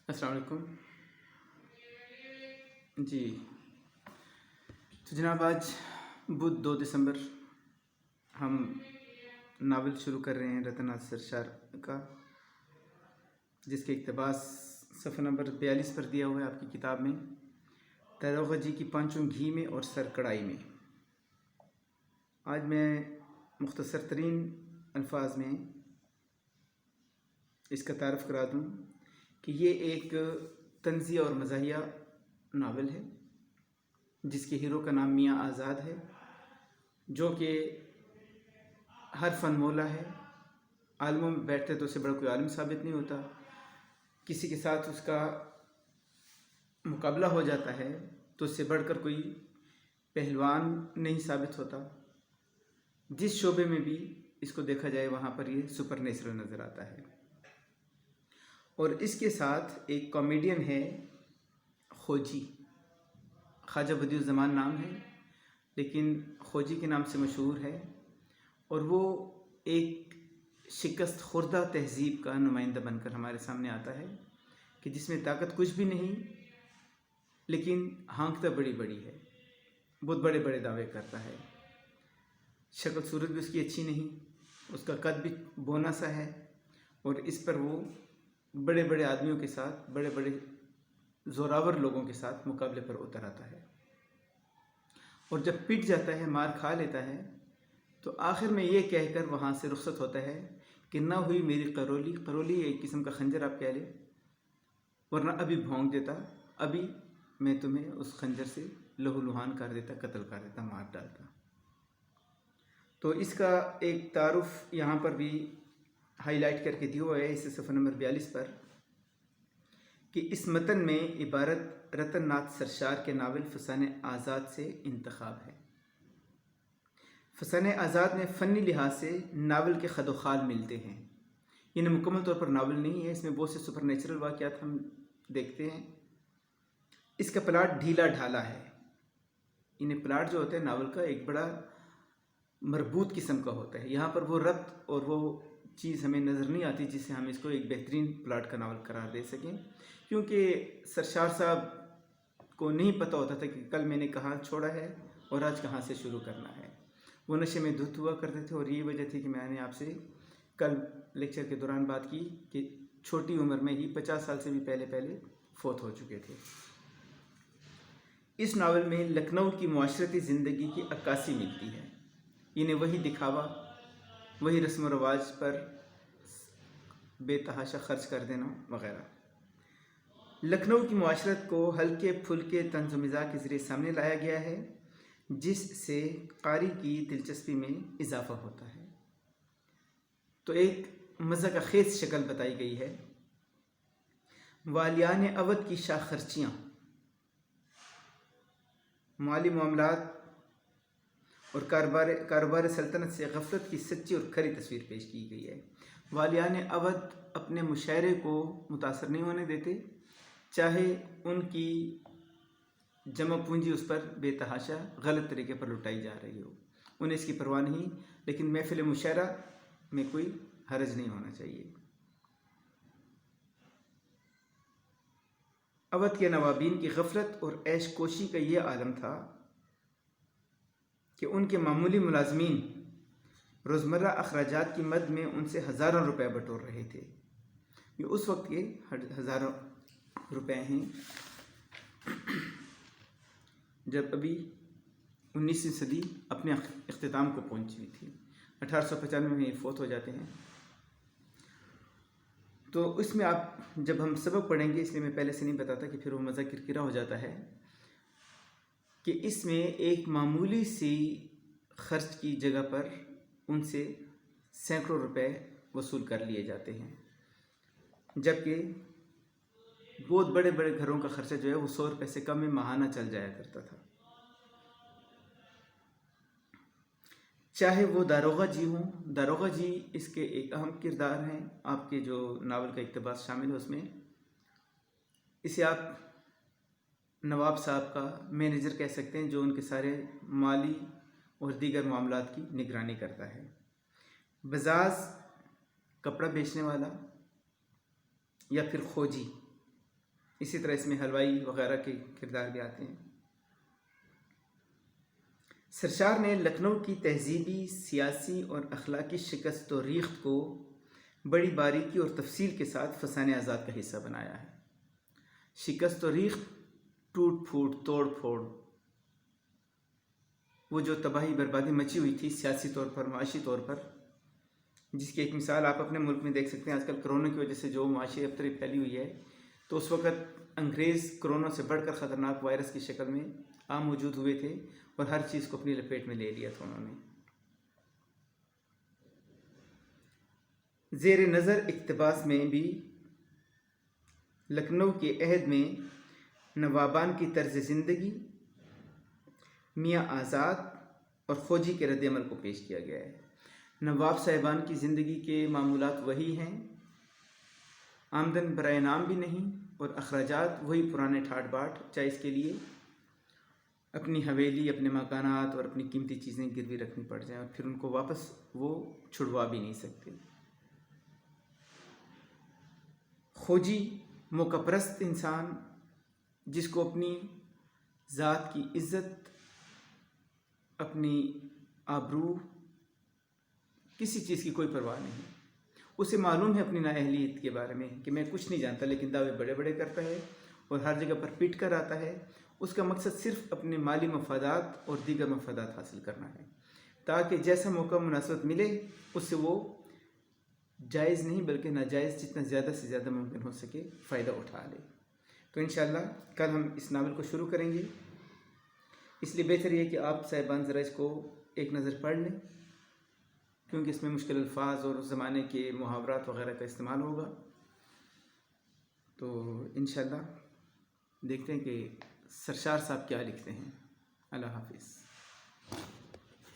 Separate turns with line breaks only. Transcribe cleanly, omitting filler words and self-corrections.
السلام علیکم جی۔ تو جناب آج بدھ 2 دسمبر ہم ناول شروع کر رہے ہیں رتن ناتھ سرشار کا، جس کے اقتباس صفحہ نمبر 42 پر دیا ہوا ہے آپ کی کتاب میں، داروغہ جی کی پانچوں گھی میں اور سر کڑائی میں۔ آج میں مختصر ترین الفاظ میں اس کا تعارف کرا دوں کہ یہ ایک طنزیہ اور مزاحیہ ناول ہے جس کے ہیرو کا نام میاں آزاد ہے، جو کہ ہر فن مولا ہے۔ عالموں میں بیٹھتے تو اسے بڑا کوئی عالم ثابت نہیں ہوتا، کسی کے ساتھ اس کا مقابلہ ہو جاتا ہے تو اس سے بڑھ کر کوئی پہلوان نہیں ثابت ہوتا۔ جس شعبے میں بھی اس کو دیکھا جائے وہاں پر یہ سپر نیچرل نظر آتا ہے۔ اور اس کے ساتھ ایک کامیڈین ہے خوجی، خواجہ بدیع الزمان نام ہے لیکن خوجی کے نام سے مشہور ہے، اور وہ ایک شکست خوردہ تہذیب کا نمائندہ بن کر ہمارے سامنے آتا ہے کہ جس میں طاقت کچھ بھی نہیں لیکن ہانکتا بڑی بڑی ہے، بہت بڑے بڑے دعوے کرتا ہے۔ شکل صورت بھی اس کی اچھی نہیں، اس کا قد بھی بونا سا ہے، اور اس پر وہ بڑے بڑے آدمیوں کے ساتھ، بڑے بڑے زوراور لوگوں کے ساتھ مقابلے پر اتر آتا ہے، اور جب پٹ جاتا ہے، مار کھا لیتا ہے، تو آخر میں یہ کہہ کر وہاں سے رخصت ہوتا ہے کہ نہ ہوئی میری قرولی، قرولی ایک قسم کا خنجر آپ کہہ لیں، ورنہ ابھی بھونک دیتا، ابھی میں تمہیں اس خنجر سے لہو لہان کر دیتا، قتل کر دیتا، مار ڈالتا۔ تو اس کا ایک تعارف یہاں پر بھی ہائی لائٹ کر کے دیا ہوا ہے اس صفحہ نمبر 42 پر، کہ اس متن میں عبارت رتن ناتھ سرشار کے ناول فسانِ آزاد سے انتخاب ہے۔ فسانِ آزاد میں فنی لحاظ سے ناول کے خد و خال ملتے ہیں، یہ مکمل طور پر ناول نہیں ہے، اس میں بہت سے سپر نیچرل واقعات ہم دیکھتے ہیں۔ اس کا پلاٹ ڈھیلا ڈھالا ہے، پلاٹ جو ہوتا ہے ناول کا ایک بڑا مربوط قسم کا ہوتا ہے، یہاں پر وہ ربط اور وہ چیز ہمیں نظر نہیں آتی جس سے ہم اس کو ایک بہترین پلاٹ کا ناول قرار دے سکیں، کیونکہ سرشار صاحب کو نہیں پتہ ہوتا تھا کہ کل میں نے کہاں چھوڑا ہے اور آج کہاں سے شروع کرنا ہے۔ وہ نشے میں دھت ہوا کرتے تھے، اور یہی وجہ تھی کہ میں نے آپ سے کل لیکچر کے دوران بات کی کہ چھوٹی عمر میں ہی 50 سال سے بھی پہلے فوت ہو چکے تھے۔ اس ناول میں لکھنؤ کی معاشرتی زندگی کی عکاسی ملتی ہے، وہی دکھاوا، وہی رسم و رواج پر بے تحاشا خرچ کر دینا وغیرہ۔ لکھنؤ کی معاشرت کو ہلکے پھلکے طنز و مزاح کے ذریعے سامنے لایا گیا ہے، جس سے قاری کی دلچسپی میں اضافہ ہوتا ہے۔ تو ایک مزہ خیز شکل بتائی گئی ہے۔ والیان اودھ کی شاہ خرچیاں، مالی معاملات اور کاروبار سلطنت سے غفلت کی سچی اور کھری تصویر پیش کی گئی ہے۔ والیان اودھ اپنے مشاعرے کو متاثر نہیں ہونے دیتے، چاہے ان کی جمع پونجی اس پر بے تحاشا غلط طریقے پر لٹائی جا رہی ہو، انہیں اس کی پرواہ نہیں، لیکن محفل مشاعرہ میں کوئی حرج نہیں ہونا چاہیے۔ اودھ کے نوابین کی غفلت اور عیش کوشی کا یہ عالم تھا کہ ان کے معمولی ملازمین روزمرہ اخراجات کی مد میں ان سے ہزاروں روپے بٹور رہے تھے۔ یہ اس وقت کے ہزاروں روپے ہیں جب ابھی 19ویں صدی اپنے اختتام کو پہنچی ہوئی تھی، 1895 میں یہ فوت ہو جاتے ہیں۔ تو اس میں آپ جب ہم سبق پڑھیں گے، اس لیے میں پہلے سے نہیں بتاتا کہ پھر وہ مزہ کرکرا ہو جاتا ہے، کہ اس میں ایک معمولی سی خرچ کی جگہ پر ان سے سینکڑوں روپے وصول کر لیے جاتے ہیں، جبکہ بہت بڑے بڑے گھروں کا خرچہ جو ہے وہ 100 روپے سے کم میں ماہانہ چل جایا کرتا تھا۔ چاہے وہ داروغہ جی ہوں، داروغہ جی اس کے ایک اہم کردار ہیں، آپ کے جو ناول کا اقتباس شامل ہے اس میں اسے آپ نواب صاحب کا مینیجر کہہ سکتے ہیں، جو ان کے سارے مالی اور دیگر معاملات کی نگرانی کرتا ہے۔ بزاز کپڑا بیچنے والا یا پھر خوجی، اسی طرح اس میں حلوائی وغیرہ کے کردار بھی آتے ہیں۔ سرشار نے لکھنؤ کی تہذیبی، سیاسی اور اخلاقی شکست و ریخت کو بڑی باریکی اور تفصیل کے ساتھ فسانہ آزاد کا حصہ بنایا ہے۔ شکست و ریخت، ٹوٹ پھوٹ، توڑ پھوڑ، وہ جو تباہی بربادی مچی ہوئی تھی سیاسی طور پر، معاشی طور پر، جس کی ایک مثال آپ اپنے ملک میں دیکھ سکتے ہیں۔ آج کل کرونا کی وجہ سے جو معاشی ابتری پھیلی ہوئی ہے، تو اس وقت انگریز کرونا سے بڑھ کر خطرناک وائرس کی شکل میں عام موجود ہوئے تھے اور ہر چیز کو اپنی لپیٹ میں لے لیا تھا انہوں نے۔ زیر نظر اقتباس میں بھی لکھنؤ کے عہد میں نوابان کی طرز زندگی، میاں آزاد اور کھوجی کے رد عمل کو پیش کیا گیا ہے۔ نواب صاحبان کی زندگی کے معمولات وہی ہیں، آمدن برائے نام بھی نہیں، اور اخراجات وہی پرانے ٹھاٹ باٹ، چاہے اس کے لیے اپنی حویلی، اپنے مکانات اور اپنی قیمتی چیزیں گروی رکھنی پڑ جائیں، اور پھر ان کو واپس وہ چھڑوا بھی نہیں سکتے۔ کھوجی موقع پرست انسان، جس کو اپنی ذات کی عزت، اپنی آبرو، کسی چیز کی کوئی پرواہ نہیں۔ اسے معلوم ہے اپنی نااہلیت کے بارے میں کہ میں کچھ نہیں جانتا، لیکن دعوے بڑے بڑے کرتا ہے اور ہر جگہ پر پیٹ کر آتا ہے۔ اس کا مقصد صرف اپنے مالی مفادات اور دیگر مفادات حاصل کرنا ہے، تاکہ جیسا موقع مناسبت ملے اس سے وہ جائز نہیں بلکہ ناجائز جتنا زیادہ سے زیادہ ممکن ہو سکے فائدہ اٹھا لے۔ تو انشاءاللہ کل ہم اس ناول کو شروع کریں گے، اس لیے بہتر یہ کہ آپ صاحبان ذرا اس کو ایک نظر پڑھ لیں، کیونکہ اس میں مشکل الفاظ اور اس زمانے کے محاورات وغیرہ کا استعمال ہوگا۔ تو انشاءاللہ دیکھتے ہیں کہ سرشار صاحب کیا لکھتے ہیں۔